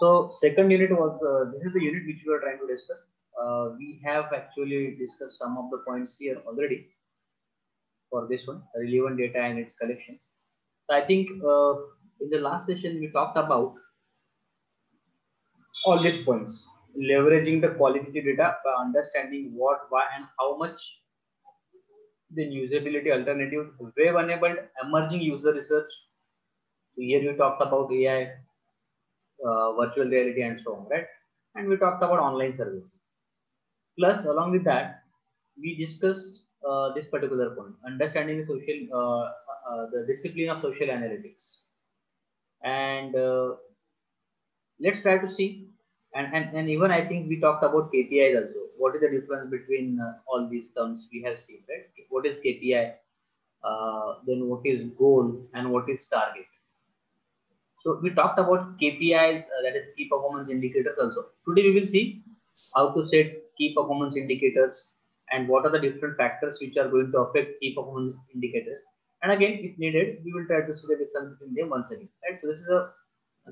So second unit was this is the unit which we are trying to discuss. We have actually discussed some of the points here already for this one, relevant data and its collection. So I think in the last session we talked about all these points, leveraging the qualitative data by understanding what, why, and how much, then usability alternatives, web-enabled emerging user research. So here we talked about AI, virtual reality, and so on, right? And we talked about online service. Plus, along with that, we discussed this particular point, understanding the discipline of social analytics. And let's try to see, and even I think we talked about KPIs also. What is the difference between all these terms we have seen, right? What is KPI? Then what is goal and what is target? So we talked about KPIs, that is key performance indicators also. Today we will see how to set key performance indicators and what are the different factors which are going to affect key performance indicators. And again, if needed, we will try to see the difference between them once again. Right? So this is a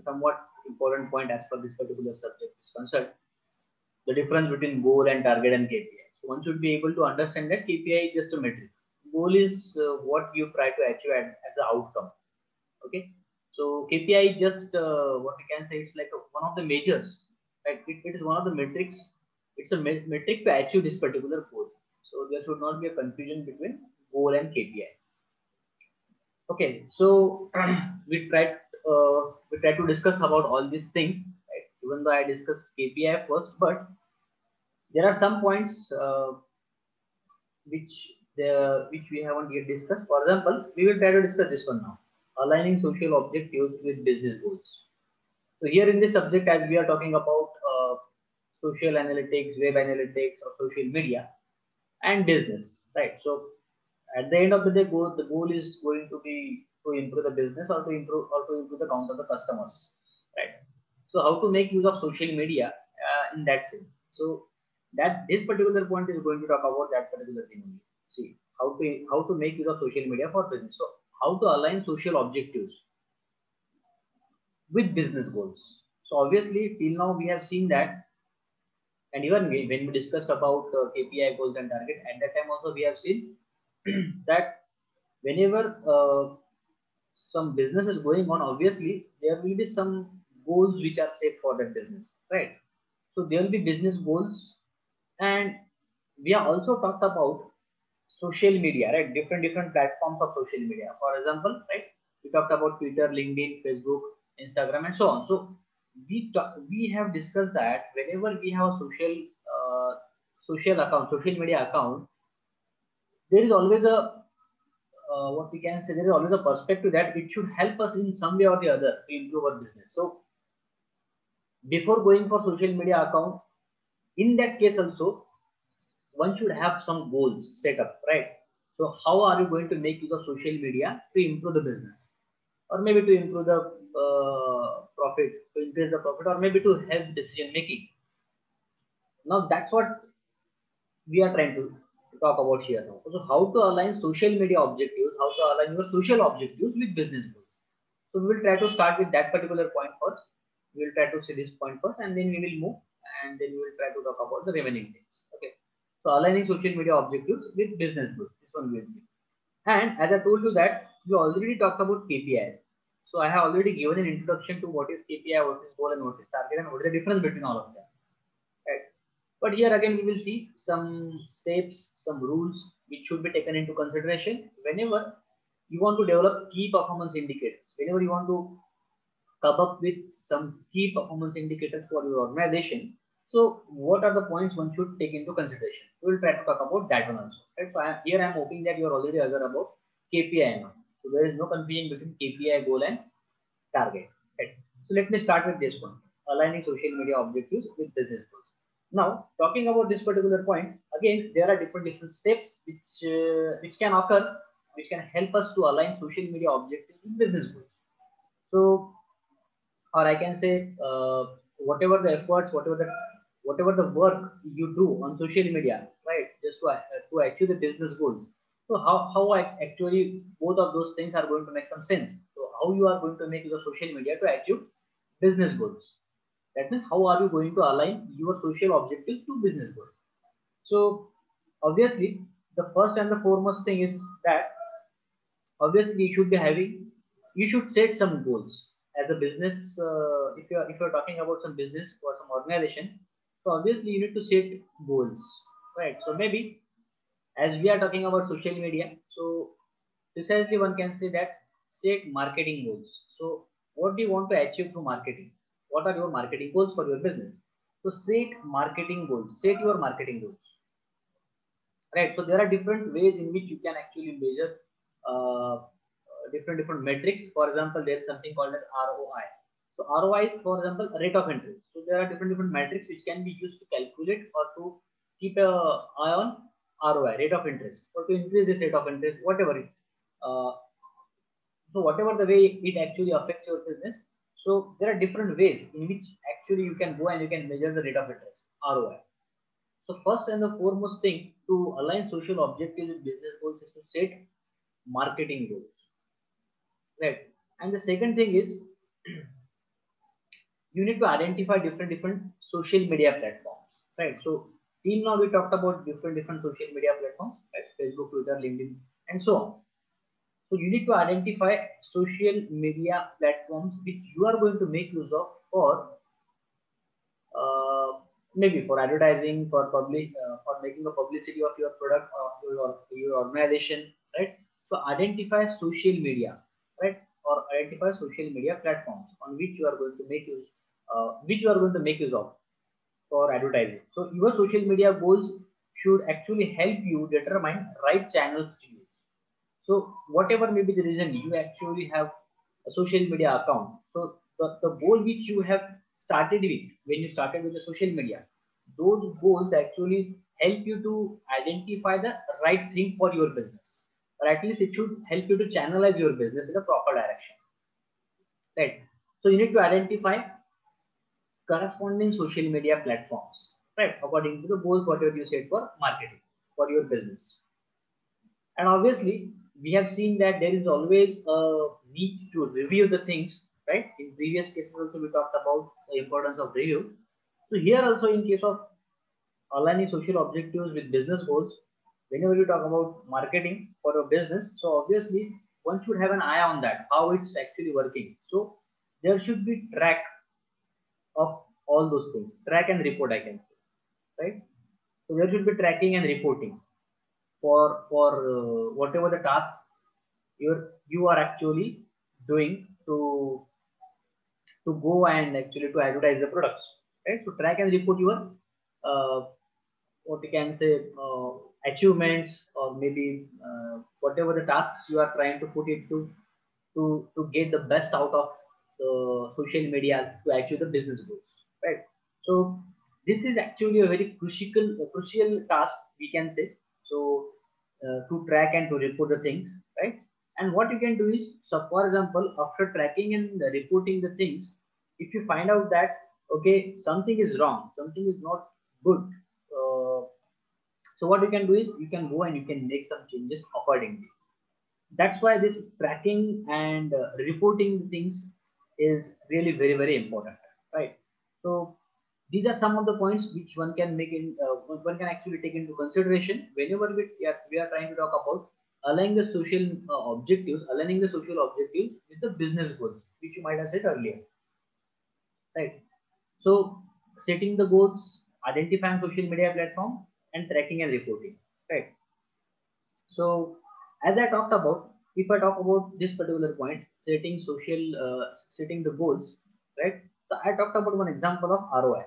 somewhat important point as per this particular subject is concerned. The difference between goal and target and KPI. So one should be able to understand that KPI is just a metric. Goal is what you try to achieve as the outcome. Okay. So KPI is just what we can say, it's like one of the measures. Right? It is one of the metrics. It's a metric to achieve this particular goal. So there should not be a confusion between goal and KPI. Okay, so we tried to discuss about all these things. Right? Even though I discussed KPI first, but there are some points which we haven't yet discussed. For example, we will try to discuss this one now: aligning social objectives with business goals. So here in this subject, as we are talking about social analytics, web analytics, or social media, and business, right? So at the end of the day, the goal is going to be to improve the business or to improve the count of the customers, right? So how to make use of social media in that sense. So that this particular point is going to talk about that particular thing only. See how to make use of social media for business. So how to align social objectives with business goals. So obviously till now we have seen that, and even when we discussed about KPI goals and target, at that time also we have seen that whenever some business is going on, obviously there will be some goals which are set for that business, right? So there will be business goals, and we have also talked about social media, right? Different platforms of social media. For example, right, we talked about Twitter, LinkedIn, Facebook, Instagram, and so on. So we have discussed that whenever we have a social media account, there is always a what we can say, there is always a perspective that it should help us in some way or the other to improve our business. So before going for social media account, in that case also, one should have some goals set up, right? So how are you going to make use of social media to improve the business, or maybe to improve the profit, to increase the profit, or maybe to help decision making? Now that's what we are trying to talk about here now. So how to align social media objectives, how to align your social objectives with business goals. So we will try to start with that particular point first. We will try to see this point first, and then we will move, and then we will try to talk about the remaining things. Okay. So aligning social media objectives with business goals. This one we will see. And as I told you that we already talked about KPIs. So I have already given an introduction to what is KPI, what is goal, and what is target, and what is the difference between all of them. Right. But here again we will see some steps, some rules which should be taken into consideration whenever you want to develop key performance indicators. Whenever you want to come up with some key performance indicators for your organization, so what are the points one should take into consideration? We will try to talk about that one also. Right? So here I am hoping that you are already aware about KPI now. So there is no confusion between KPI, goal, and target. Right? So let me start with this one: aligning social media objectives with business goals. Now, talking about this particular point, again, there are different steps which can occur, which can help us to align social media objectives with business goals. So, or I can say, whatever the efforts, whatever the work you do on social media, right, just to achieve the business goals. So, how actually both of those things are going to make some sense. So, how you are going to make the social media to achieve business goals. That means how are you going to align your social objectives to business goals? So obviously, the first and the foremost thing is that obviously you should set some goals as a business. If you're talking about some business or some organization, so obviously you need to set goals, right? So maybe as we are talking about social media, so precisely one can say that set marketing goals. So what do you want to achieve through marketing? What are your marketing goals for your business? So set marketing goals, set your marketing goals, right? So there are different ways in which you can actually measure different metrics. For example, there is something called as ROI. So ROI is, for example, rate of interest. So there are different metrics which can be used to calculate or to keep a eye on ROI, rate of interest, or to increase this rate of interest, whatever it. Uh, so whatever the way it actually affects your business. So there are different ways in which actually you can go and you can measure the rate of interest, ROI. So first and the foremost thing to align social objectives with business goals is to set marketing goals, right? And the second thing is you need to identify different social media platforms, right? So till now we talked about different social media platforms, right? Facebook, Twitter, LinkedIn, and so on. So you need to identify social media platforms which you are going to make use of for uh, maybe for advertising, for making a publicity of your product or your organization, right? So identify social media, right? Or identify social media platforms on which you are going to make use, which you are going to make use of for advertising. So your social media goals should actually help you determine right channels to use. So whatever may be the reason you actually have a social media account. So the goal which you have started with when you started with the social media, those goals actually help you to identify the right thing for your business. Or at least it should help you to channelize your business in a proper direction. Right. So you need to identify corresponding social media platforms, right? According to the goals, whatever you set for marketing for your business. And obviously, we have seen that there is always a need to review the things, right? In previous cases also we talked about the importance of review. So here also in case of aligning social objectives with business goals, whenever you talk about marketing for a business, so obviously one should have an eye on that, how it's actually working. So there should be track of all those things, track and report, I can say, right? So there should be tracking and reporting for whatever the tasks you are actually doing to go and actually to advertise the products, right? So track and report your uh, what you can say achievements, or maybe whatever the tasks you are trying to put into to get the best out of the social media to achieve the business goals, right? So this is actually a very crucial task, we can say. So to track and to report the things, right? And what you can do is, so for example, after tracking and reporting the things, if you find out that okay, something is wrong, something is not good, uh, so what you can do is you can go and you can make some changes accordingly. That's why this tracking and reporting things is really very important, right? So these are some of the points which one can make in one can actually take into consideration whenever we are trying to talk about aligning the social aligning the social objectives with the business goals, which you might have said earlier, right? So setting the goals, identifying social media platform, and tracking and reporting, right? So, as I talked about, if I talk about this particular point, setting the goals, right? So, I talked about one example of ROI.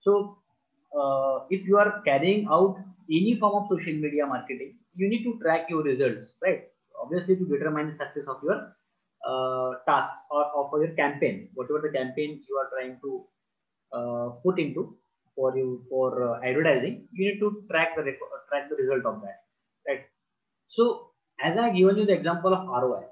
So, if you are carrying out any form of social media marketing, you need to track your results, right? Obviously, to determine the success of your tasks or for your campaign, whatever the campaign you are trying to put into for advertising, you need to track the result of that, right? So, as I given you the example of ROI,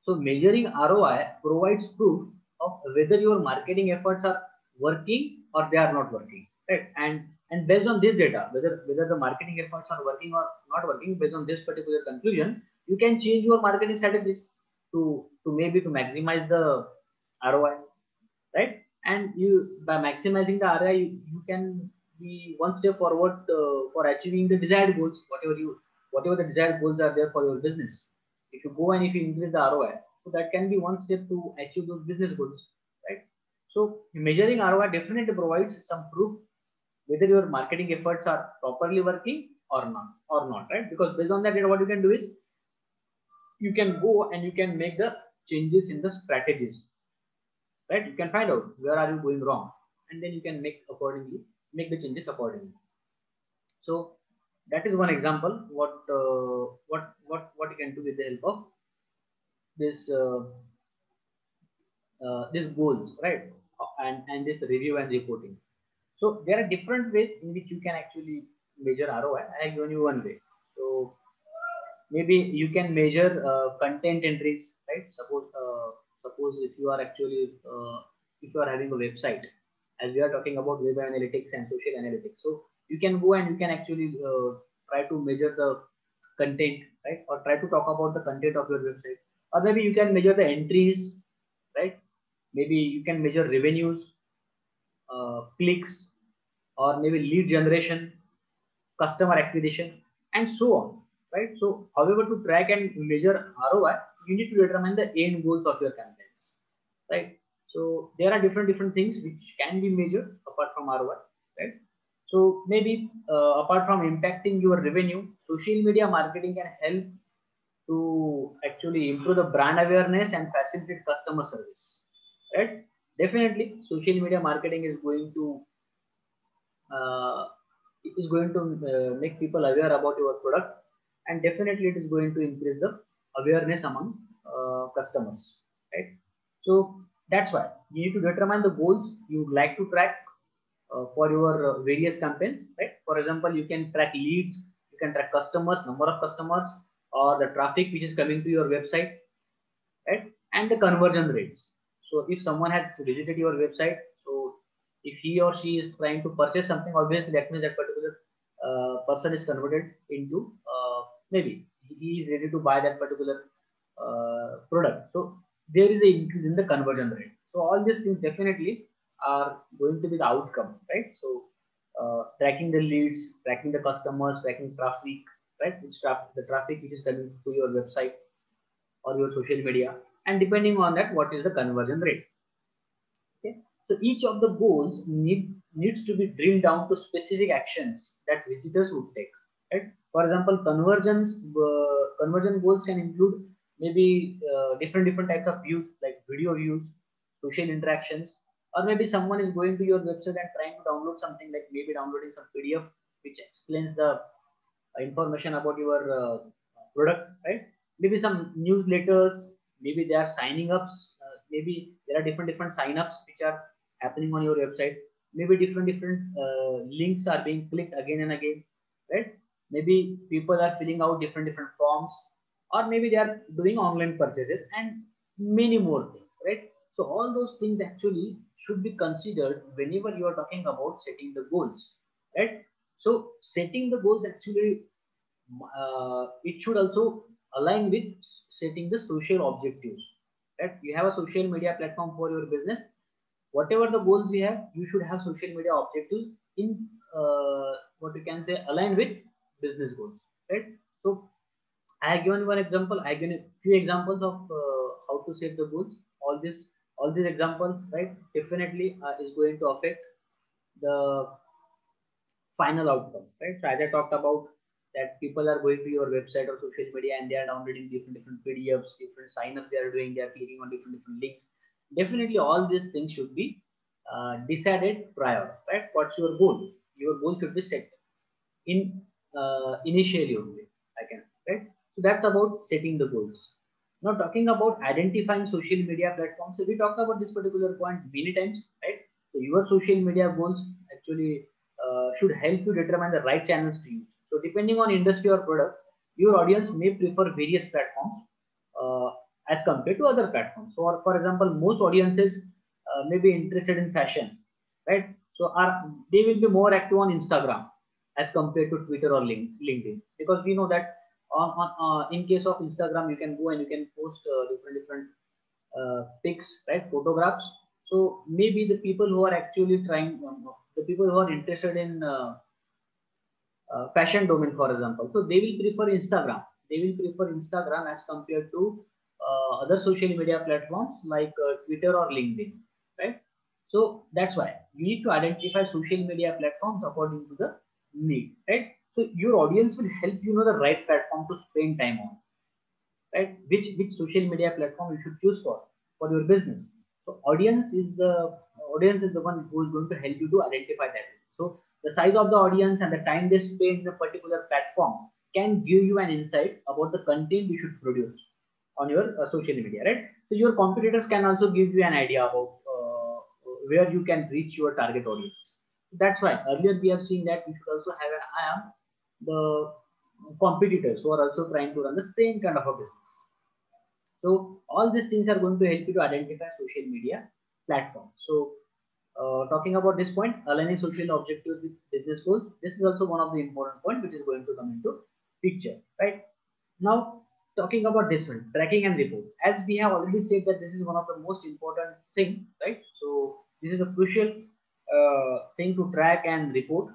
so measuring ROI provides proof of whether your marketing efforts are working or they are not working, right? And based on this data, whether the marketing efforts are working or not working, based on this particular conclusion, you can change your marketing strategies to maybe to maximize the ROI, right? And you, by maximizing the ROI, you can be one step forward for achieving the desired goals, whatever the desired goals are there for your business. If you go and if you increase the ROI, so that can be one step to achieve those business goals, right? So measuring ROI definitely provides some proof whether your marketing efforts are properly working or not, right? Because based on that, what you can do is you can go and you can make the changes in the strategies, right? You can find out where are you going wrong, and then you can make the changes accordingly. So that is one example what you can do with the help of this these goals, right? And this review and reporting. So there are different ways in which you can actually measure ROI. I have given you one way. So maybe you can measure content entries, right? Suppose if you are actually if you are having a website, as we are talking about web analytics and social analytics, so you can go and you can actually try to measure the content, right? Or try to talk about the content of your website, or maybe you can measure the entries, right? Maybe you can measure revenues, clicks, or maybe lead generation, customer acquisition, and so on, right? So, however, to track and measure ROI, you need to determine the end goals of your campaigns, right? So, there are different things which can be measured apart from ROI, right? So, maybe apart from impacting your revenue, social media marketing can help to actually improve the brand awareness and facilitate customer service, right? Definitely, social media marketing uh, is going to make people aware about your product, and definitely it is going to increase the awareness among customers, right? So that's why you need to determine the goals you would like to track for your various campaigns, right? For example, you can track leads, you can track customers, number of customers, or the traffic which is coming to your website, right? And the conversion rates. So if someone has visited your website, so if he or she is trying to purchase something, obviously that means that particular person is converted into maybe he is ready to buy that particular product. So there is an increase in the conversion rate. So all these things definitely are going to be the outcome, right? So tracking the leads, tracking the customers, tracking traffic, right? The traffic which is coming to your website or your social media, and depending on that, what is the conversion rate. Okay, so each of the goals needs to be drilled down to specific actions that visitors would take, right? For example, conversion goals can include maybe different types of views, like video views, social interactions, or maybe someone is going to your website and trying to download something, like maybe downloading some PDF which explains the information about your product, right? Maybe some newsletters, maybe they are signing ups, maybe there are different sign ups which are happening on your website. Maybe different links are being clicked again and again, right? Maybe people are filling out different forms, or maybe they are doing online purchases, and many more things, right? So all those things actually should be considered whenever you are talking about setting the goals, right? So setting the goals actually it should also align with setting the social objectives. Right? You have a social media platform for your business. Whatever the goals you have, you should have social media objectives in what you can say align with business goals. Right? So I have given one example. I have given a few examples of how to set the goals. All these examples, right, definitely is going to affect the final outcome, right? So as I talked about that people are going to your website or social media and they are downloading different PDFs, different sign-ups they are doing, they are clicking on different links. Definitely all these things should be decided prior, right? What's your goal? Your goal should be set in initially only, I can say, right? So that's about setting the goals. Now talking about identifying social media platforms. So we talked about this particular point many times, right? So your social media goals actually should help you determine the right channels to use. So depending on industry or product, your audience may prefer various platforms uh, as compared to other platforms. So for example, most audiences may be interested in fashion, right? So they will be more active on Instagram as compared to Twitter or LinkedIn, because we know that in case of Instagram, you can go and you can post different pics, right, photographs. So maybe the people who are actually trying, the people who are interested in fashion domain, for example, so they will prefer Instagram. They will prefer Instagram as compared to other social media platforms like Twitter or LinkedIn, right? So that's why we need to identify social media platforms according to the need, right? So your audience will help you know the right platform to spend time on, right? Which social media platform you should choose for your business. So audience is the one who is going to help you to identify that. So the size of the audience and the time they spend in a particular platform can give you an insight about the content you should produce on your social media, right? So your competitors can also give you an idea about where you can reach your target audience. That's why earlier we have seen that we should also have an eye on the competitors who are also trying to run the same kind of a business. So all these things are going to help you to identify social media platforms. So talking about this point, aligning social objectives with business goals, this is also one of the important point which is going to come into picture, right? Now talking about this one, tracking and report. As we have already said that this is one of the most important thing, right? So this is a crucial thing to track and report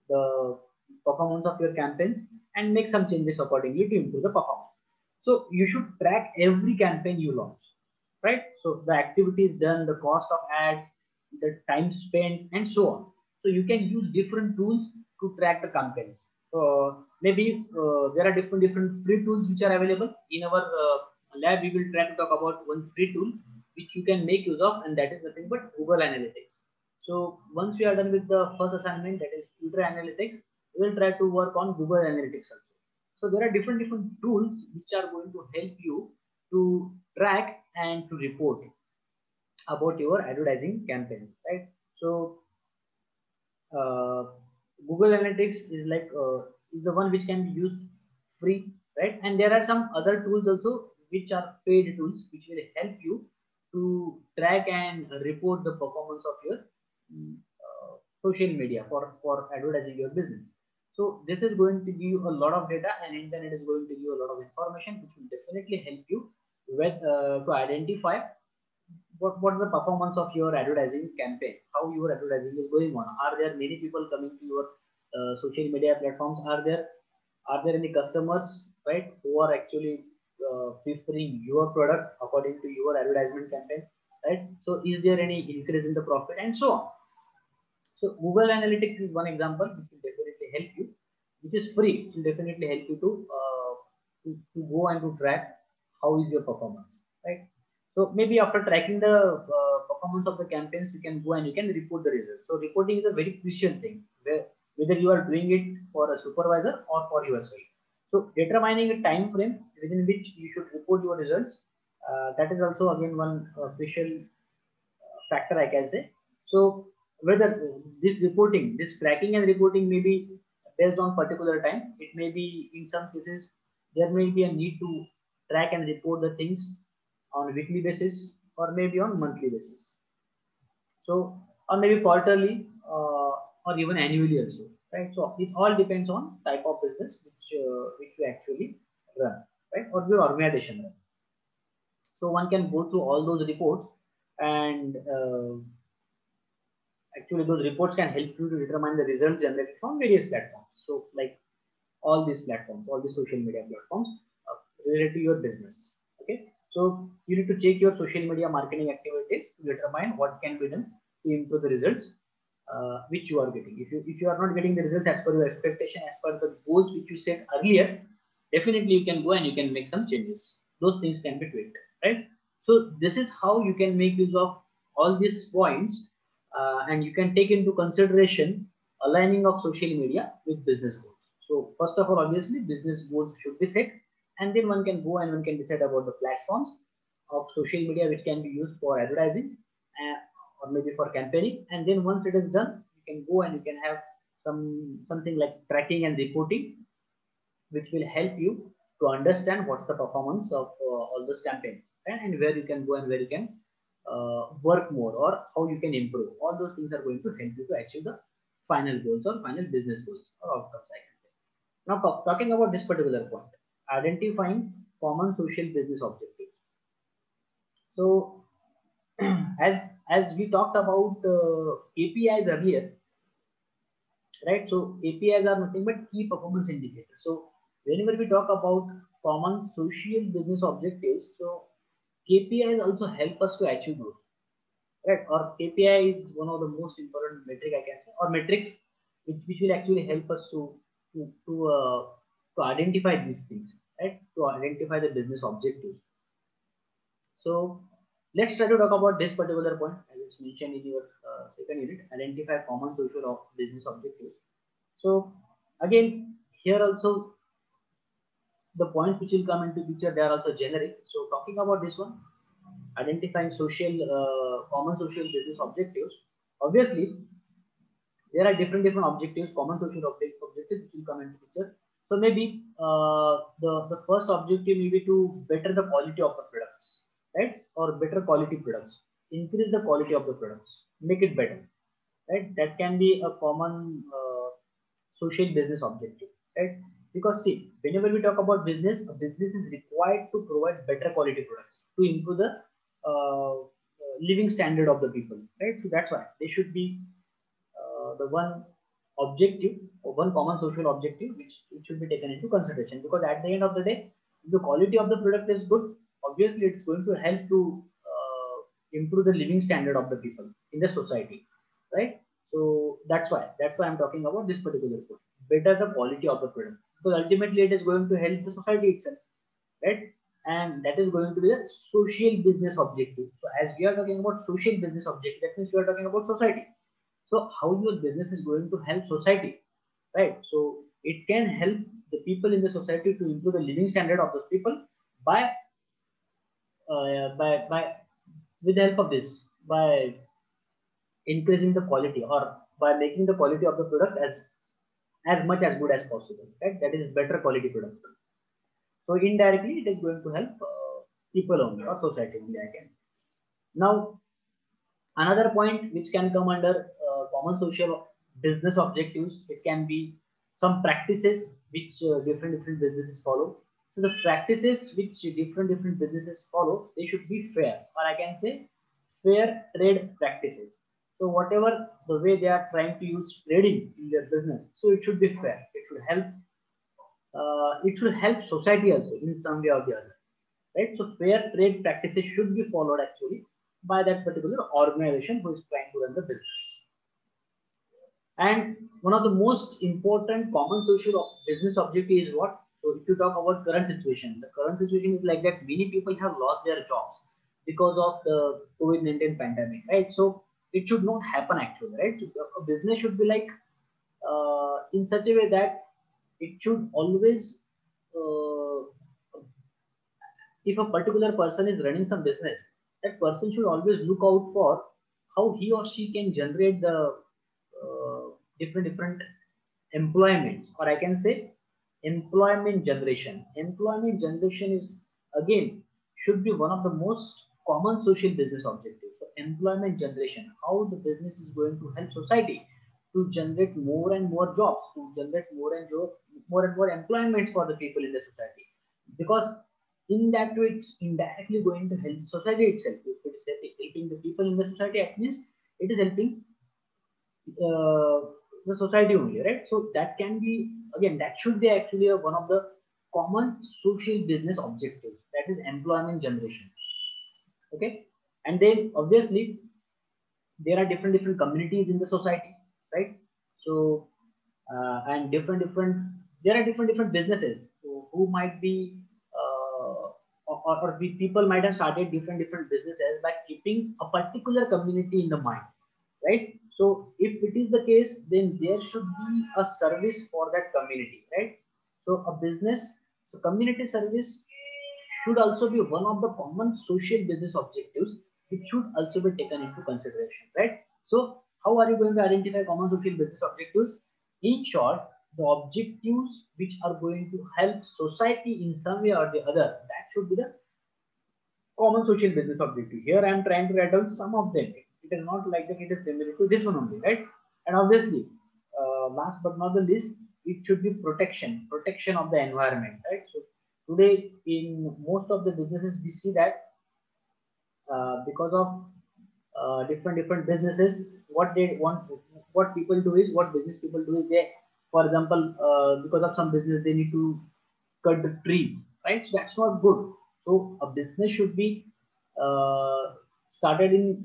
the performance of your campaigns and make some changes accordingly to improve the performance. So you should track every campaign you launch, right? So the activities done, the cost of ads, the time spent, and so on. So you can use different tools to track the campaigns. Maybe there are different free tools which are available in our lab. We will try to talk about one free tool which you can make use of, and that is nothing but Google Analytics. So once we are done with the first assignment, that is Twitter Analytics, we will try to work on Google Analytics also. So there are different tools which are going to help you to track and to report about your advertising campaigns, right? So uh, Google Analytics is like is the one which can be used free, right? And there are some other tools also which are paid tools which will help you to track and report the performance of your social media for advertising your business. So this is going to give you a lot of data, and internet is going to give you a lot of information which will definitely help you with to identify what is the performance of your advertising campaign, how your advertising is going on. Are there many people coming to your social media platforms? Are there any customers, right, who are actually preferring your product according to your advertisement campaign, right? So is there any increase in the profit and so on? So Google Analytics is one example which will definitely help you, which is free. It will definitely help you to go and to track how is your performance, right? So maybe after tracking the performance of the campaigns, you can go and you can report the results. So reporting is a very crucial thing, whether you are doing it for a supervisor or for yourself. So determining a time frame within which you should report your results, that is also again one crucial factor I can say. So whether this reporting, this tracking and reporting may be based on particular time, it may be in some cases there may be a need to track and report the things on weekly basis or maybe on monthly basis. So or maybe quarterly or even annually also, right? So it all depends on type of business which you actually run, right, or your organization run. So one can go through all those reports and actually those reports can help you to determine the results generated from various platforms. So like all these platforms, all the social media platforms related to your business. Okay. So you need to check your social media marketing activities to determine what can be done to improve the results which you are getting. If you are not getting the results as per your expectation, as per the goals which you set earlier, definitely you can go and you can make some changes. Those things can be tweaked, right? So this is how you can make use of all these points, and you can take into consideration aligning of social media with business goals. So first of all, obviously, business goals should be set, and then one can go and one can decide about the platforms of social media which can be used for advertising or maybe for campaigning. And then once it is done, you can go and you can have something like tracking and reporting, which will help you to understand what's the performance of all those campaigns, and where you can go and where you can work more or how you can improve. All those things are going to help you to achieve the final goals or final business goals or outcomes, I can say. Now, talking about this particular point, identifying common social business objectives. So as we talked about KPIs earlier, right? So KPIs are nothing but key performance indicators. So whenever we talk about common social business objectives, so KPIs also help us to achieve those, right? Or KPI is one of the most important metric I can say, or metrics which will actually help us to to uh, to identify these things, right? To identify the business objectives. So let's try to talk about this particular point as it's mentioned in your second unit, identify common social business objectives. So again, here also the points which will come into picture, they are also generic. So talking about this one, identifying common social business objectives. Obviously, there are different objectives, common social objectives which will come into picture. So maybe the first objective may be to better the quality of the products, right? Or better quality products, increase the quality of the products, make it better, right? That can be a common social business objective, right? Because see, whenever we talk about business, a business is required to provide better quality products to improve the living standard of the people, right? So that's why they should be the one objective or one common social objective which should be taken into consideration, because at the end of the day, if the quality of the product is good, obviously it's going to help to improve the living standard of the people in the society, right? So that's why I'm talking about this particular point, better the quality of the product, because ultimately it is going to help the society itself, right? And that is going to be a social business objective. So as we are talking about social business objective, that means we are talking about society. So how your business is going to help society, right? So it can help the people in the society to improve the living standard of those people by by with the help of this, by increasing the quality or by making the quality of the product as much as good as possible, right? That is better quality product. So indirectly it is going to help people only or society only, I can. Now another point which can come under common social business objectives, it can be some practices which different businesses follow. So the practices which different businesses follow, they should be fair, or I can say fair trade practices. So whatever the way they are trying to use trading in their business, so it should be fair. It should help society also in some way or the other, right? So fair trade practices should be followed actually by that particular organization who is trying to run the business. And one of the most important common social business objective is what? So if you talk about current situation, the current situation is like that many people have lost their jobs because of the COVID-19 pandemic, right? So it should not happen actually, right? So a business should be like in such a way that it should always uh, if a particular person is running some business, that person should always look out for how he or she can generate the different employments, or I can say employment generation. Employment generation is again should be one of the most common social business objectives. So employment generation, how the business is going to help society to generate more and more jobs, to generate more and more employment for the people in the society, because in that way it's indirectly going to help society itself. If it's helping the people in the society, at least it is helping uh, the society only, right? So that can be again, that should be actually one of the common social business objectives, that is employment generation. Okay, and then obviously there are different communities in the society, right? So and different there are different businesses who might be or we people might have started different businesses by keeping a particular community in the mind, right? So if it is the case, then there should be a service for that community, right? So a business, so community service should also be one of the common social business objectives which should also be taken into consideration, right? So how are you going to identify common social business objectives? In short, the objectives which are going to help society in some way or the other, that should be the common social business objective. Here I am trying to write down some of them. It is not like that it is similar to this one only, right? And obviously, last but not the least, it should be protection of the environment, right? So today in most of the businesses we see that because of different businesses, what they want, what people do is, what business people do is, they, for example, because of some business they need to cut the trees, right? So that's not good. So a business should be uh, started in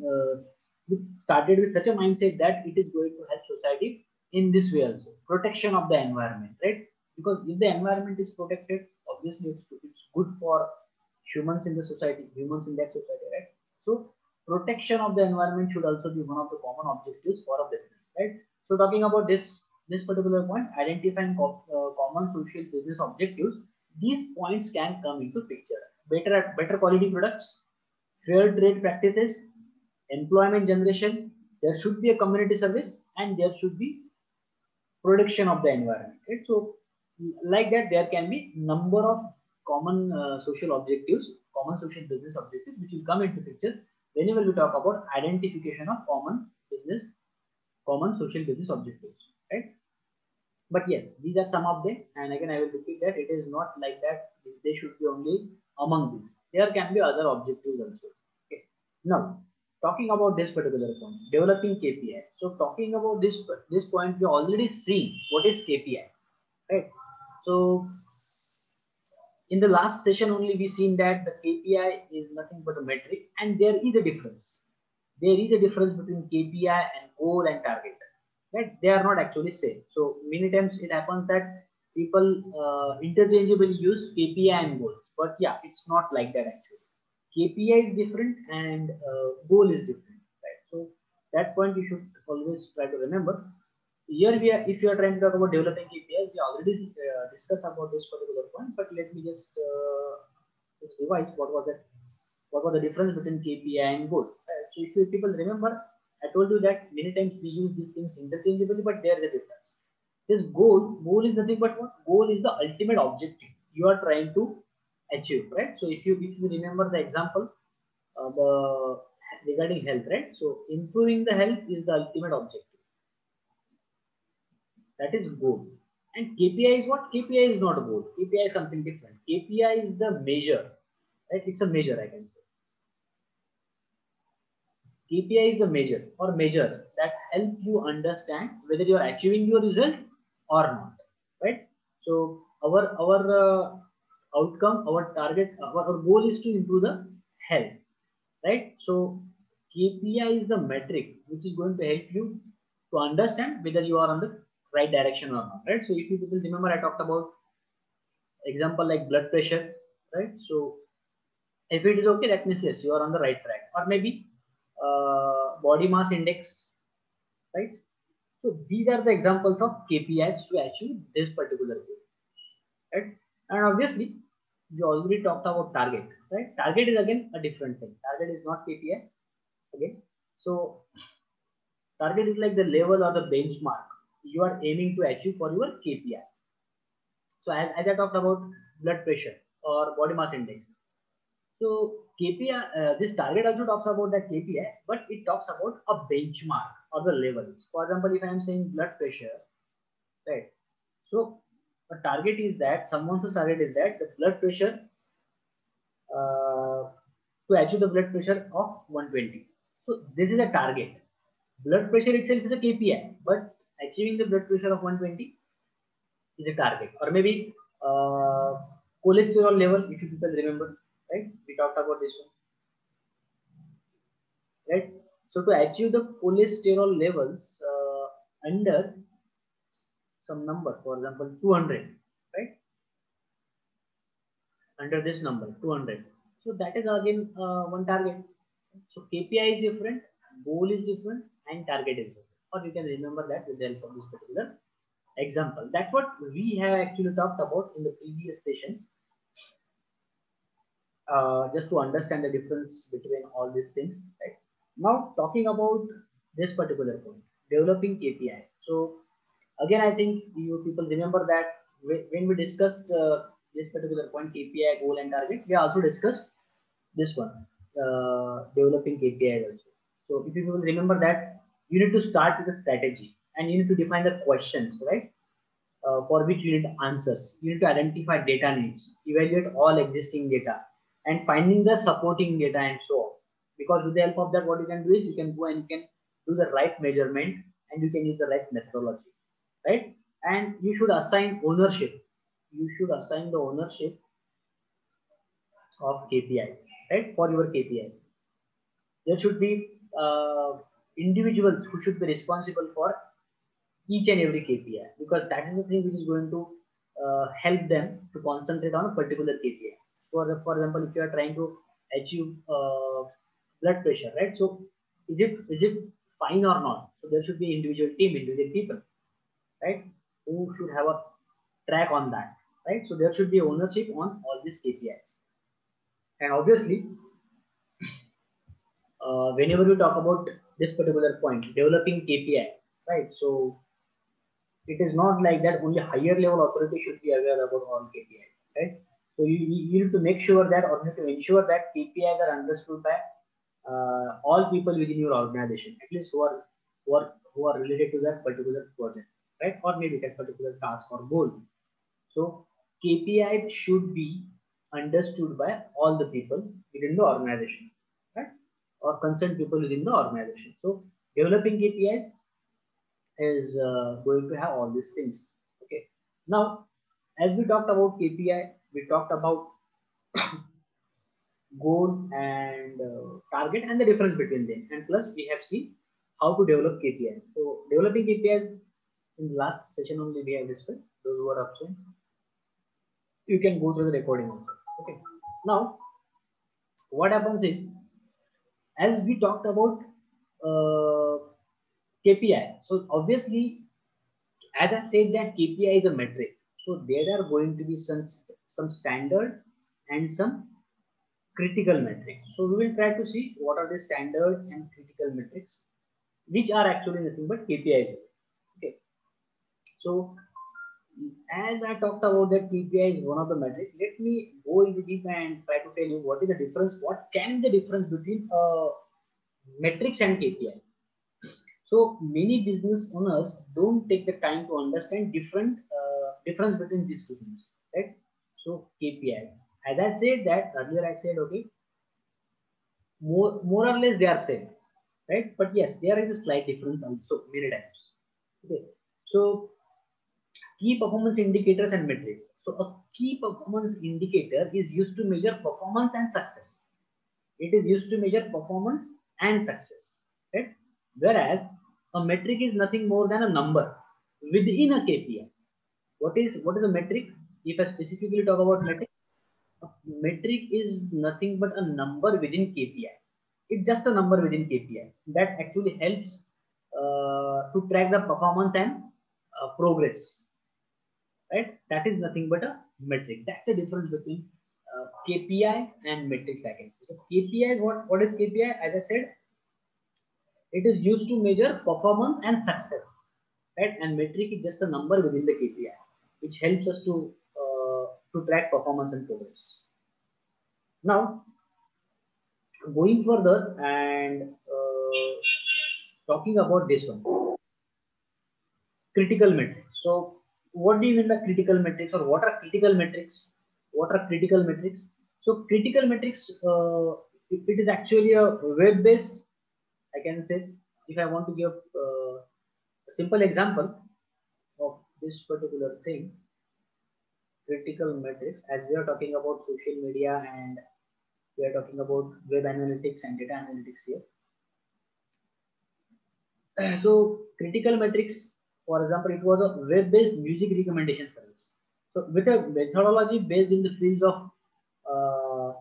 started with such a mindset that it is going to help society in this way also. Protection of the environment, right? Because if the environment is protected, obviously it's good for humans in the society, humans in that society, right? So protection of the environment should also be one of the common objectives for a business, right? So talking about this particular point, identifying common social business objectives, these points can come into picture. Better quality products, fair trade practices, employment generation, there should be a community service, and there should be protection of the environment, right? So like that, there can be number of common social objectives, common social business objectives, which will come into picture whenever we talk about identification of common social business objectives, right? But yes, these are some of them, and again I will repeat that it is not like that they should be only among these, there can be other objectives also. Okay, now talking about this particular point, developing KPI. So talking about this point, we already seen what is KPI, right? So in the last session only we seen that the KPI is nothing but a metric, and there is a difference. There is a difference between KPI and goal and target. Right? They are not actually same. So many times it happens that people interchangeably use KPI and goals, but yeah, it's not like that actually. KPI is different and goal is different, right? So that point you should always try to remember. Here we are, if you are trying to talk about developing KPIs, we already discussed about this particular point, but let me just revise what was the difference between KPI and goal. So if you people remember, I told you that many times we use these things interchangeably, but there is a difference. This goal is nothing but what? Goal is the ultimate objective you are trying to achieve, right? So if you remember the example, the regarding health, right? So improving the health is the ultimate objective. That is goal. And KPI is what? KPI is not a goal. KPI is something different. KPI is the measure, right? It's a measure, I can say. KPI is the measure or measures that help you understand whether you are achieving your result or not, right? So our outcome, our target, our goal is to improve the health, right? So KPI is the metric which is going to help you to understand whether you are on the right direction or not, right? So if you people remember, I talked about example like blood pressure, right? So if it is okay, that means yes, you are on the right track. Or maybe body mass index, right? So these are the examples of KPIs to achieve this particular goal, right? And obviously, we already talked about target, right? Target is again a different thing. Target is not KPI again. So target is like the level or the benchmark you are aiming to achieve for your KPIs. So as I talked about blood pressure or body mass index. So KPI, this target also talks about that KPI, but it talks about a benchmark or the level. For example, if I am saying blood pressure, right? So a target is that someone's target is that the blood pressure to achieve the blood pressure of 120. So this is a target. Blood pressure itself is a KPI, but achieving the blood pressure of 120 is a target. Or maybe cholesterol level, if you people remember, right? We talked about this one, right? So to achieve the cholesterol levels under some number, for example, 200, right? Under this number, 200. So that is again one target. So KPI is different, goal is different, and target is different. Or you can remember that with the help of this particular example. That's what we have actually talked about in the previous sessions. Just to understand the difference between all these things, right? Now talking about this particular point, developing KPI. So again, I think you people remember that when we discussed this particular point, KPI, goal and target, we also discussed this one, developing KPI also. So if you will remember that, you need to start with a strategy and you need to define the questions, right? For which you need answers. You need to identify data needs, evaluate all existing data, and finding the supporting data and so on. Because with the help of that, what you can do is you can go and you can do the right measurement and you can use the right methodology, right? And you should assign ownership. You should assign the ownership of KPIs, right? For your KPIs, there should be individuals who should be responsible for each and every KPI, because that is the thing which is going to help them to concentrate on a particular KPI. For example, if you are trying to achieve blood pressure, right? So is it fine or not? So there should be individual team, individual people, right? Who should have a track on that, right? So there should be ownership on all these KPIs. And obviously, whenever we talk about this particular point, developing KPI, right? So it is not like that only higher level authority should be aware about all KPIs, right? So you need to make sure that, or you need to ensure that KPIs are understood by all people within your organization, at least who are related to that particular project, right? Or maybe that particular task or goal. So KPI should be understood by all the people within the organization, right? Or concerned people within the organization. So developing KPIs is going to have all these things. Okay. Now, as we talked about KPI, we talked about goal and target and the difference between them. And plus, we have seen how to develop KPIs. So, developing KPIs in the last session only we have discussed. Those who are absent, you can go through the recording also. Okay. Now, what happens is, as we talked about KPI, so obviously, as I said that KPI is a metric, so there are going to be some standard and some critical metrics. So we will try to see what are the standard and critical metrics, which are actually nothing but KPIs. Okay. So as I talked about that KPI is one of the metrics, let me go into deep and try to tell you what is the difference, what can be the difference between metrics and KPI. So many business owners don't take the time to understand difference between these two things, right? So KPI, as I said that earlier, I said okay, more or less they are same, right? But yes, there is a slight difference also many times. Okay, so key performance indicators and metrics. So a key performance indicator is used to measure performance and success. It is used to measure performance and success, right? Whereas a metric is nothing more than a number within a KPI. What is a metric? If I specifically talk about metric, a metric is nothing but a number within KPI. It's just a number within KPI that actually helps to track the performance and progress, right? That is nothing but a metric. That's the difference between KPI and metrics. I can say. So KPI, what is KPI? As I said, it is used to measure performance and success, right? And metric is just a number within the KPI, which helps us to track performance and progress. Now, going further and talking about this one, critical metrics. So, what do you mean by critical metrics, or what are critical metrics? What are critical metrics? So, critical metrics, it is actually a web-based. I can say, if I want to give a simple example of this particular thing, critical metrics, as we are talking about social media and we are talking about web analytics and data analytics here. So critical metrics, for example, it was a web-based music recommendation service. So with a methodology based in the fields of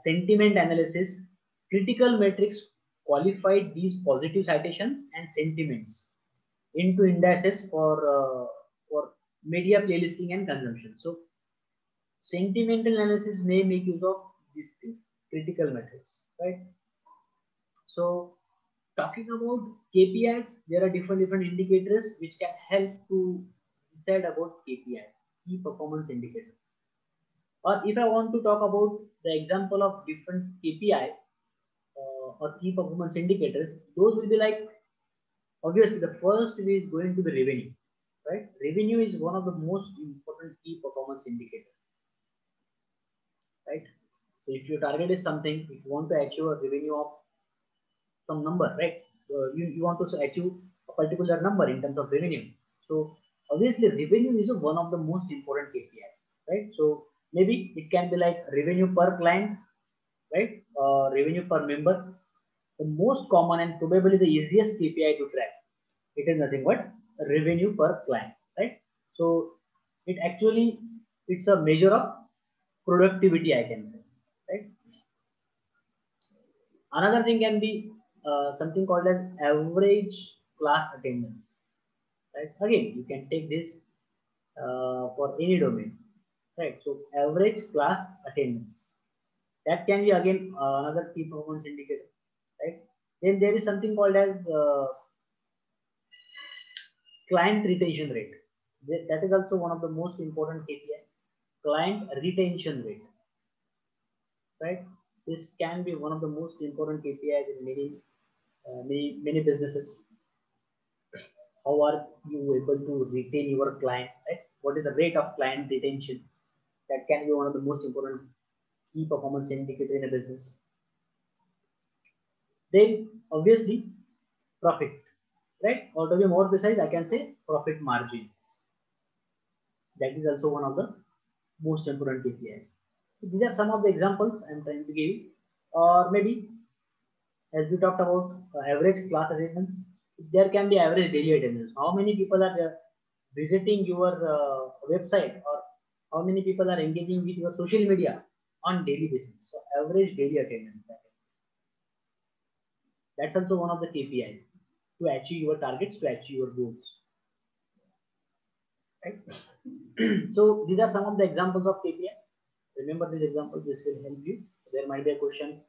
sentiment analysis, critical metrics qualified these positive citations and sentiments into indices for media playlisting and consumption. So sentimental analysis may make use of these things, critical metrics, right? So talking about KPIs, there are different indicators which can help to decide about KPIs, key performance indicators. Or if I want to talk about the example of different KPIs or key performance indicators, those will be like, obviously the first is going to be revenue, right? Revenue is one of the most important key performance indicators, right? So if your target is something, if you want to achieve a revenue of some number, right? You want to achieve a particular number in terms of revenue. So obviously revenue is one of the most important KPI, right? So maybe it can be like revenue per client, right? Revenue per member. The most common and probably the easiest KPI to track. It is nothing but revenue per client, right? So it actually it's a measure of productivity, I can say, right? Another thing can be something called as average class attendance, right? Again, you can take this for any domain, right? So average class attendance, that can be again another key performance indicator, right? Then there is something called as client retention rate. That is also one of the most important KPI. Client retention rate, right? This can be one of the most important KPIs in many businesses. How are you able to retain your client, right? What is the rate of client retention? That can be one of the most important key performance indicator in a business. Then obviously profit, right? Or to be more precise, I can say profit margin. That is also one of the most important KPIs. So these are some of the examples I'm trying to give you. Or maybe as we talked about average class attendance, there can be average daily attendance. How many people are visiting your website, or how many people are engaging with your social media on daily basis? So average daily attendance. That's also one of the KPIs to achieve your targets, to achieve your goals. Right? So these are some of the examples of KPI. Remember these examples, this will help you. There might be a question,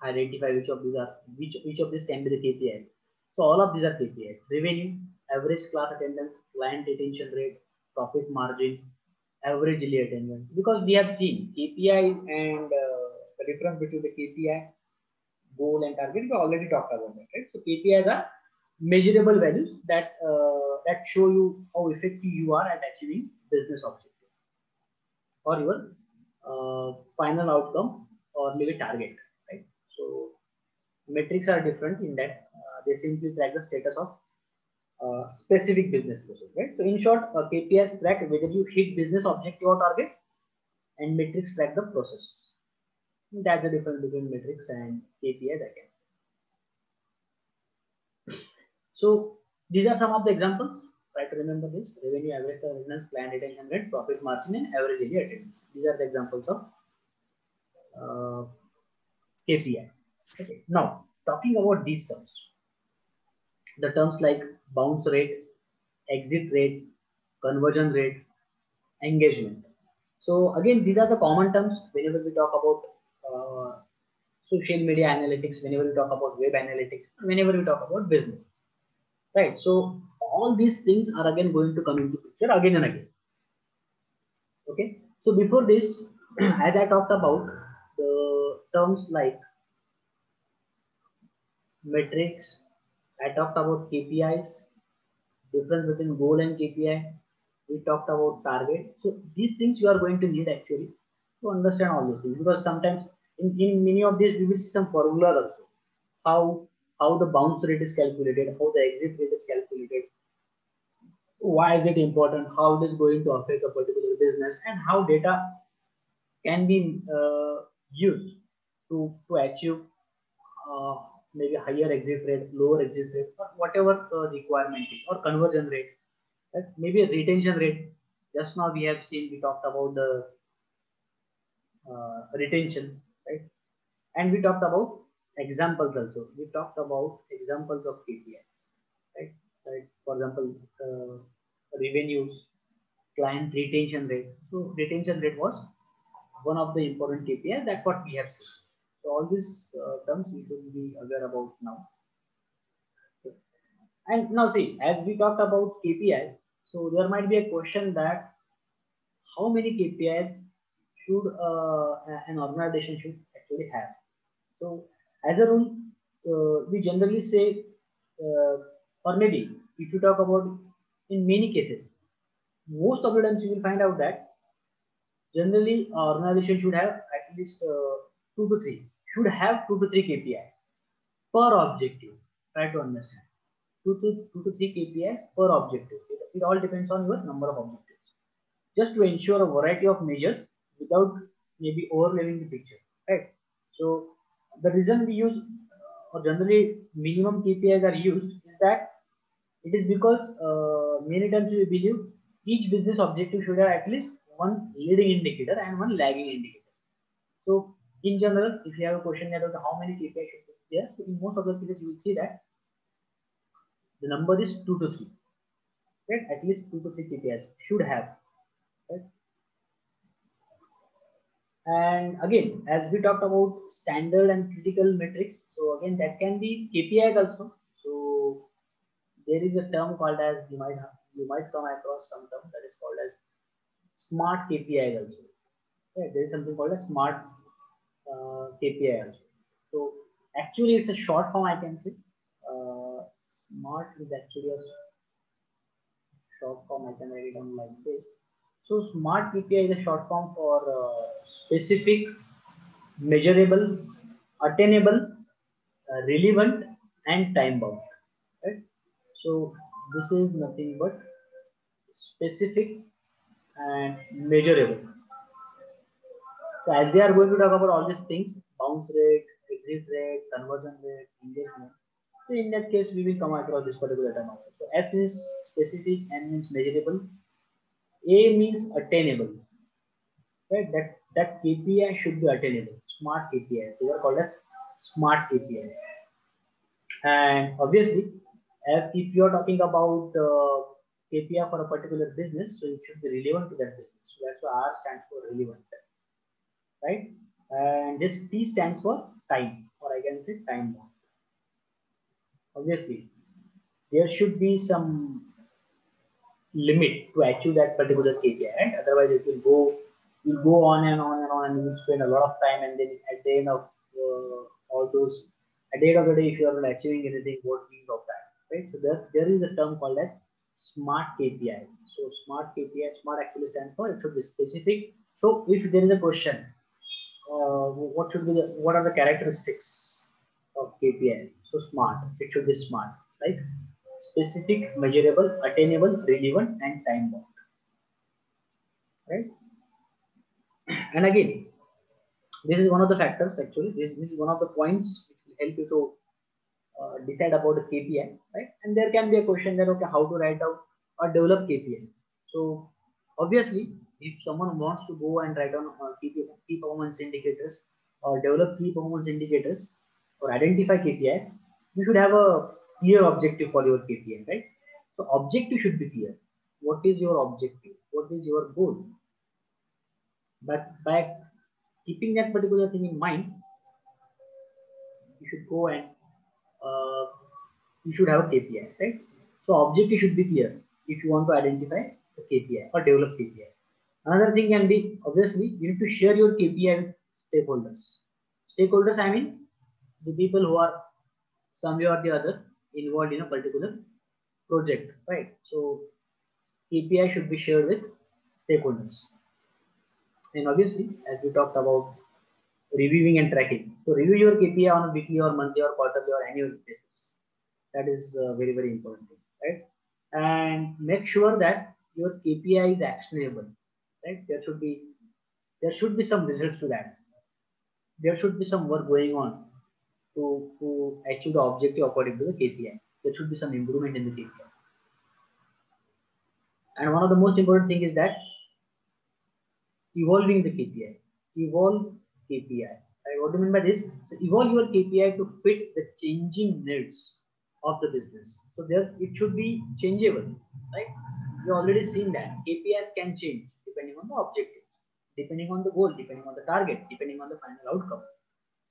identify which of these can be the KPIs. So all of these are KPIs: revenue, average class attendance, client retention rate, profit margin, average daily attendance. Because we have seen KPI and the difference between the KPI, goal and target, we already talked about that, right? So KPIs are measurable values that that show you how effective you are at achieving business objectives or your final outcome or maybe target, right? So metrics are different in that they simply track the status of specific business process, right? So in short, KPIs track whether you hit business objective or target, and metrics track the process. That's the difference between metrics and KPIs, I guess. So these are some of the examples. Try to remember this: revenue, average attendance, client retention rate, profit margin, and average daily attendance. These are the examples of KPI. Okay. Now talking about these terms, the terms like bounce rate, exit rate, conversion rate, engagement. So again, these are the common terms whenever we talk about social media analytics, whenever we talk about web analytics, whenever we talk about business, right? So all these things are again going to come into picture again and again. Okay. So before this, as I talked about the terms like metrics, I talked about KPIs, difference between goal and KPI. We talked about target. So these things you are going to need actually to understand all these things, because sometimes in many of these we will see some formula also. How the bounce rate is calculated, how the exit rate is calculated, why is it important, how it is going to affect a particular business, and how data can be used to achieve uh, maybe higher exit rate, lower exit rate, or whatever the requirement is, or conversion rate, right? Maybe a retention rate. Just now we have seen, we talked about the retention, right? And we talked about examples also. We talked about examples of KPI, right? Right. For example, revenues, client retention rate. So retention rate was one of the important KPIs. That's what we have seen. So all these terms we should be aware about now. And now see, as we talked about KPIs, so there might be a question that how many KPIs should an organization should actually have. So as a rule, we generally say, or maybe if you talk about in many cases, most of the times you will find out that generally organization should have at least 2 to 3 KPIs. per objective. Try to understand. Two to three KPIs per objective. It all depends on your number of objectives. Just to ensure a variety of measures without maybe overlaying the picture, right? So the reason we use or generally minimum KPIs are used is that it is because many times we believe each business objective should have at least one leading indicator and one lagging indicator. So in general, if you have a question about how many KPIs should be there, so in most of the cases you will see that the number is 2 to 3. Right? At least 2 to 3 KPIs should have. Right? And again, as we talked about standard and critical metrics, so again that can be KPIs also. So there is a term called as you might come across some term that is called as smart KPIs also. Right? There is something called a smart KPI also. So actually, it's a short form, I can say. Smart is actually a short form. I can write it down like this. So smart KPI is a short form for specific, measurable, attainable, relevant, and time bound. Right? So this is nothing but specific and measurable. So as we are going to talk about all these things, bounce rate, exit rate, conversion rate, engagement. So in that case, we will come across this particular term also. So S is specific, N means measurable, A means attainable. Right? That KPI should be attainable. Smart KPIs. They are called as smart KPIs. And obviously, if you are talking about KPI for a particular business, so it should be relevant to that business. So that's why R stands for relevant, right? And this T stands for time, or I can say time bound. Obviously, there should be some limit to achieve that particular KPI, right? Otherwise, it will go on and on and on, and you will spend a lot of time, and then at the end of all those, at the end of the day, if you are not achieving anything, what means of that, right? So there is a term called as smart KPI. So smart KPI, smart actually stands for it should be specific. So if there is a question, what are the characteristics of KPI? So smart, it should be smart, like specific, measurable, attainable, relevant, and time bound, right? And again, this is one of the factors actually. This is one of the points which will help you to decide about the KPI, right? And there can be a question that okay, how to write out or develop KPI. So obviously, if someone wants to go and write down key performance indicators or develop key performance indicators or identify KPI, you should have a clear objective for your KPI, right? So objective should be clear. What is your objective? What is your goal? But by keeping that particular thing in mind, you should go and uh, you should have a KPI, right? So objective should be clear if you want to identify the KPI or develop KPI. Another thing can be obviously you need to share your KPI with stakeholders. Stakeholders, I mean the people who are some way or the other involved in a particular project, right? So KPI should be shared with stakeholders. And obviously, as we talked about reviewing and tracking. So review your KPI on a weekly or monthly or quarterly or annual basis. That is very, very important, right? And make sure that your KPI is actionable, right? There should be some results to that. There should be some work going on to achieve the objective according to the KPI. There should be some improvement in the KPI. And one of the most important thing is that evolving the KPI. Evolve KPI. Right? What do you mean by this? So evolve your KPI to fit the changing needs of the business. So there it should be changeable, right? You already seen that KPIs can change depending on the objective, depending on the goal, depending on the target, depending on the final outcome.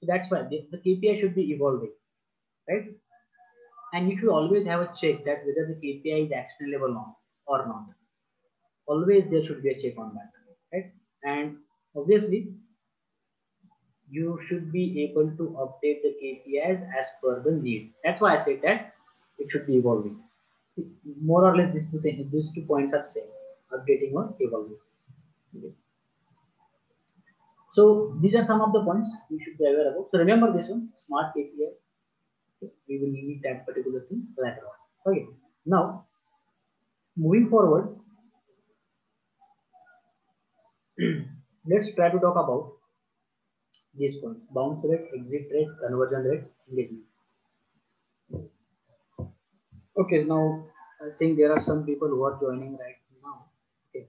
So that's why the KPI should be evolving, right? And you should always have a check that whether the KPI is actionable or not. Always there should be a check on that, right? And obviously you should be able to update the KPIs as per the need. That's why I said that it should be evolving. More or less these two points are same, updating or evolving. Okay. So these are some of the points you should be aware about. So remember this one, smart KPI, Okay. We will need that particular thing later on. Okay. Now, moving forward, let's try to talk about these points: bounce rate, exit rate, conversion rate, engagement. Okay, now I think there are some people who are joining right now. Okay.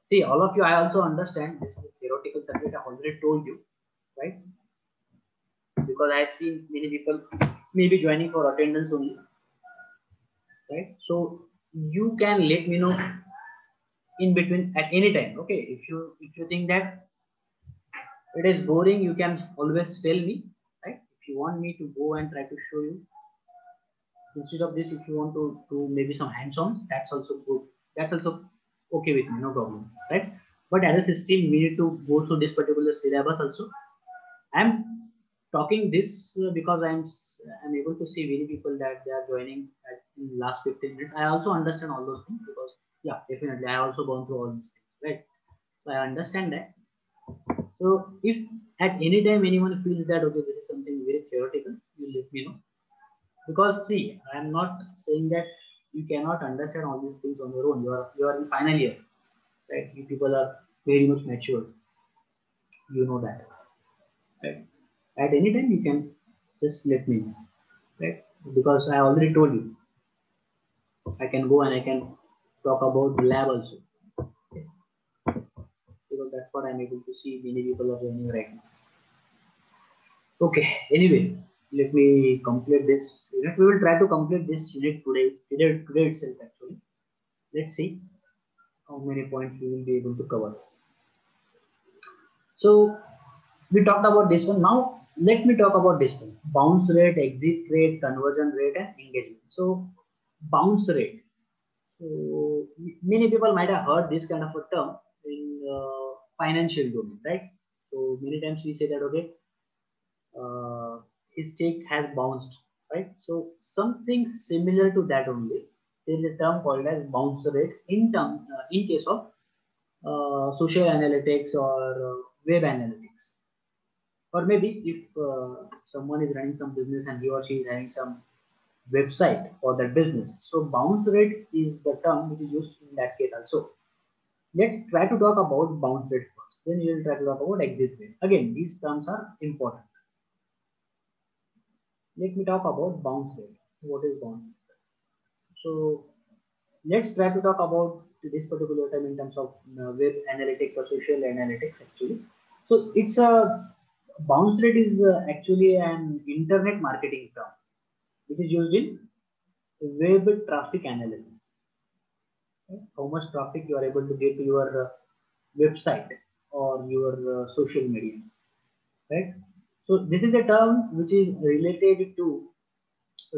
See, all of you, I also understand this is a theoretical subject. I already told you, right? Because I have seen many people maybe joining for attendance only, right? So you can let me know in between at any time. Okay, if you think that it is boring, you can always tell me, right? If you want me to go and try to show you instead of this, if you want to do maybe some hands-on, that's also good. That's also okay with me, no problem, right? But as a system, we need to go through this particular syllabus also. I'm talking this because I'm able to see many people that they are joining at in last 15 minutes. I also understand all those things because yeah, definitely I also gone through all these things, right? So I understand that. So if at any time anyone feels that okay, this is something very theoretical, you let me know. Because see, I am not saying that you cannot understand all these things on your own. You are in final year, right? You people are very much mature. You know that, right? At any time you can just let me know, right? Because I already told you, I can go and I can talk about lab also, okay? Because that's what I'm able to see. Many people are joining right now. Okay. Anyway, let me complete this unit. We will try to complete this unit today itself actually. Let's see how many points we will be able to cover. So we talked about this one. Now let me talk about this one: bounce rate, exit rate, conversion rate, and engagement. So bounce rate. So many people might have heard this kind of a term in financial domain, right? So many times we say that okay, his check has bounced, right? So something similar to that only. There is a term called as bounce rate in case of social analytics or web analytics. Or maybe if someone is running some business and he or she is having some website for that business. So bounce rate is the term which is used in that case also. Let's try to talk about bounce rate first. Then we will try to talk about exit rate. Again, these terms are important. Let me talk about bounce rate. What is bounce rate? So let's try to talk about this particular term in terms of web analytics or social analytics actually. So it's a bounce rate is actually an internet marketing term which is used in web traffic analysis. Right? How much traffic you are able to get to your website or your social media, right? So this is a term which is related to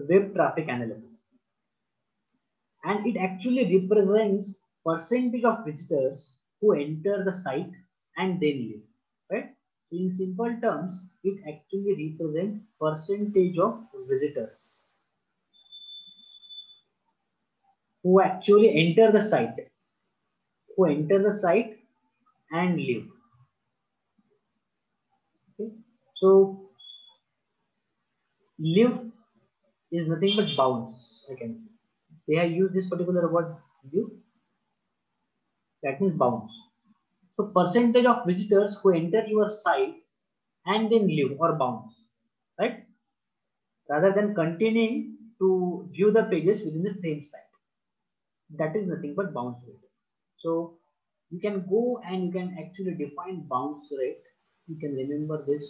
web traffic analysis, and it actually represents percentage of visitors who enter the site and then leave, right? In simple terms, it actually represents percentage of visitors who actually who enter the site and leave. Okay? So leave is nothing but bounce. I can say they have used this particular word leave. That means bounce. So percentage of visitors who enter your site and then leave or bounce, right? Rather than continuing to view the pages within the same site. That is nothing but bounce rate. So you can go and you can actually define bounce rate. You can remember this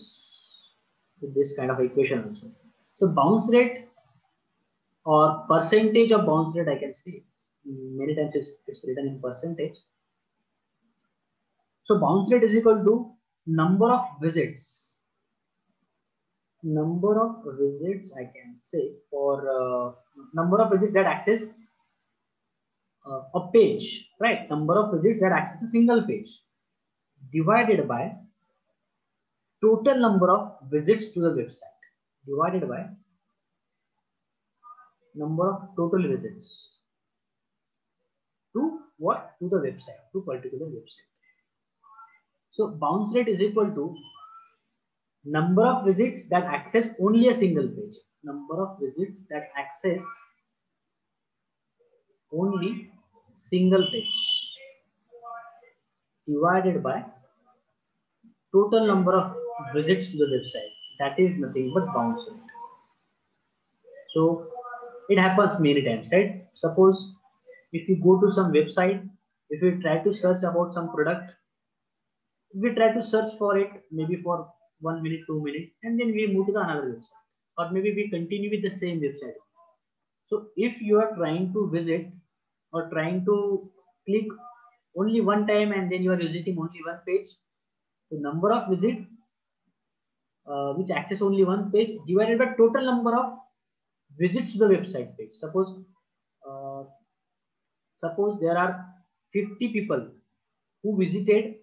with this kind of equation also. So bounce rate or percentage of bounce rate, I can say many times it's written in percentage. So bounce rate is equal to number of visits. Number of visits, I can say, for number of visits that access a page, right? Number of visits that access a single page divided by total number of visits to the website divided by number of total visits to what? To the website, to particular website. So bounce rate is equal to number of visits that access only a single page. number of visits that access only single page divided by total number of visits to the website. That is nothing but bounce rate. So it happens many times, right? Suppose if you go to some website, if you try to search about some product, we try to search for it maybe for 1 minute, 2 minutes, and then we move to the another website, or maybe we continue with the same website. So if you are trying to visit or trying to click only one time and then you are visiting only one page, the number of visits which access only one page divided by total number of visits to the website page. Uh, suppose there are 50 people who visited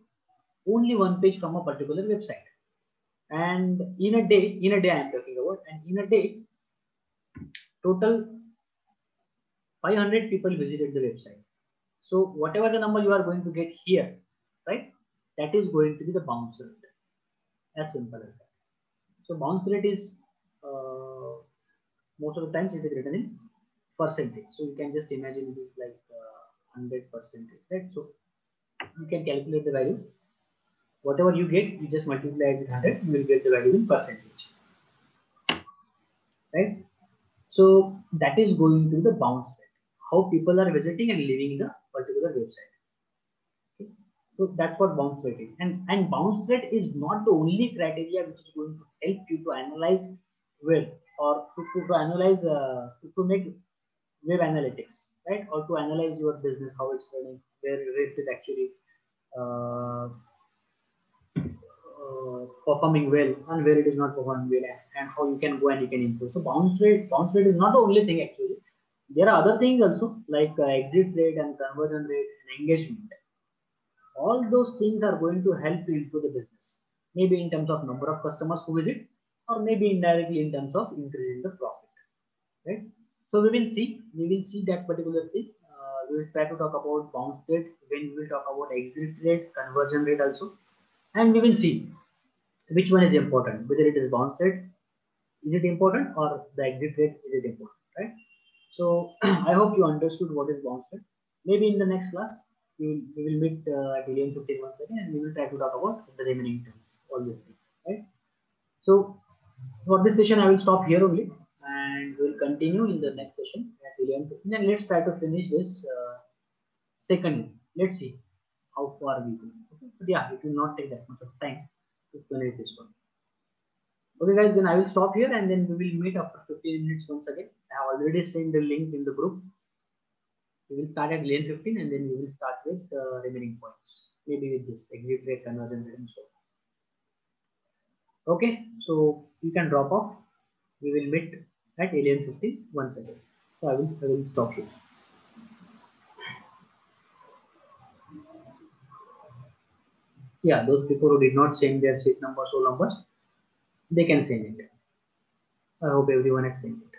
only one page from a particular website, and in a day I am talking about, and in a day total 500 people visited the website. So whatever the number you are going to get here, right, that is going to be the bounce rate. As simple as that. So bounce rate is most of the times it is written in percentage. So you can just imagine it is like 100%, right? So you can calculate the value. Whatever you get, you just multiply it with 100, you will get the value in percentage, right? So that is going to be the bounce rate, how people are visiting and leaving the particular website. Okay? So that's what bounce rate is. And bounce rate is not the only criteria which is going to help you to analyze web, or to analyze, to make web analytics, right? Or to analyze your business, how it's running, where it is actually performing well and where it is not performing well, and how you can go and you can improve. So bounce rate is not the only thing actually. There are other things also like exit rate and conversion rate and engagement. All those things are going to help you improve the business. Maybe in terms of number of customers who visit, or maybe indirectly in terms of increasing the profit, right? So we will see that particular thing. We will try to talk about bounce rate when we will talk about exit rate, conversion rate also, and we will see which one is important, whether it is bounce rate, is it important, or the exit rate, is it important, right? So I hope you understood what is bounce rate. Maybe in the next class we will meet at 11:15 once again, and we will try to talk about the remaining terms, all these things, right? So for this session I will stop here only, and we will continue in the next session at 11:15, and let's try to finish this second. Let's see how far we go. Okay? But yeah, it will not take that much of time to finish this one. Okay guys, then I will stop here, and then we will meet after 15 minutes once again. I have already sent the link in the group. We will start at 11:15, and then we will start with the remaining points, maybe with this exit rate, conversion rate, and so on. Okay, so you can drop off. We will meet at 11:15 once again. So I will stop here. Yeah, those people who did not send their sheet numbers or numbers, they can send it. I hope everyone has sent it.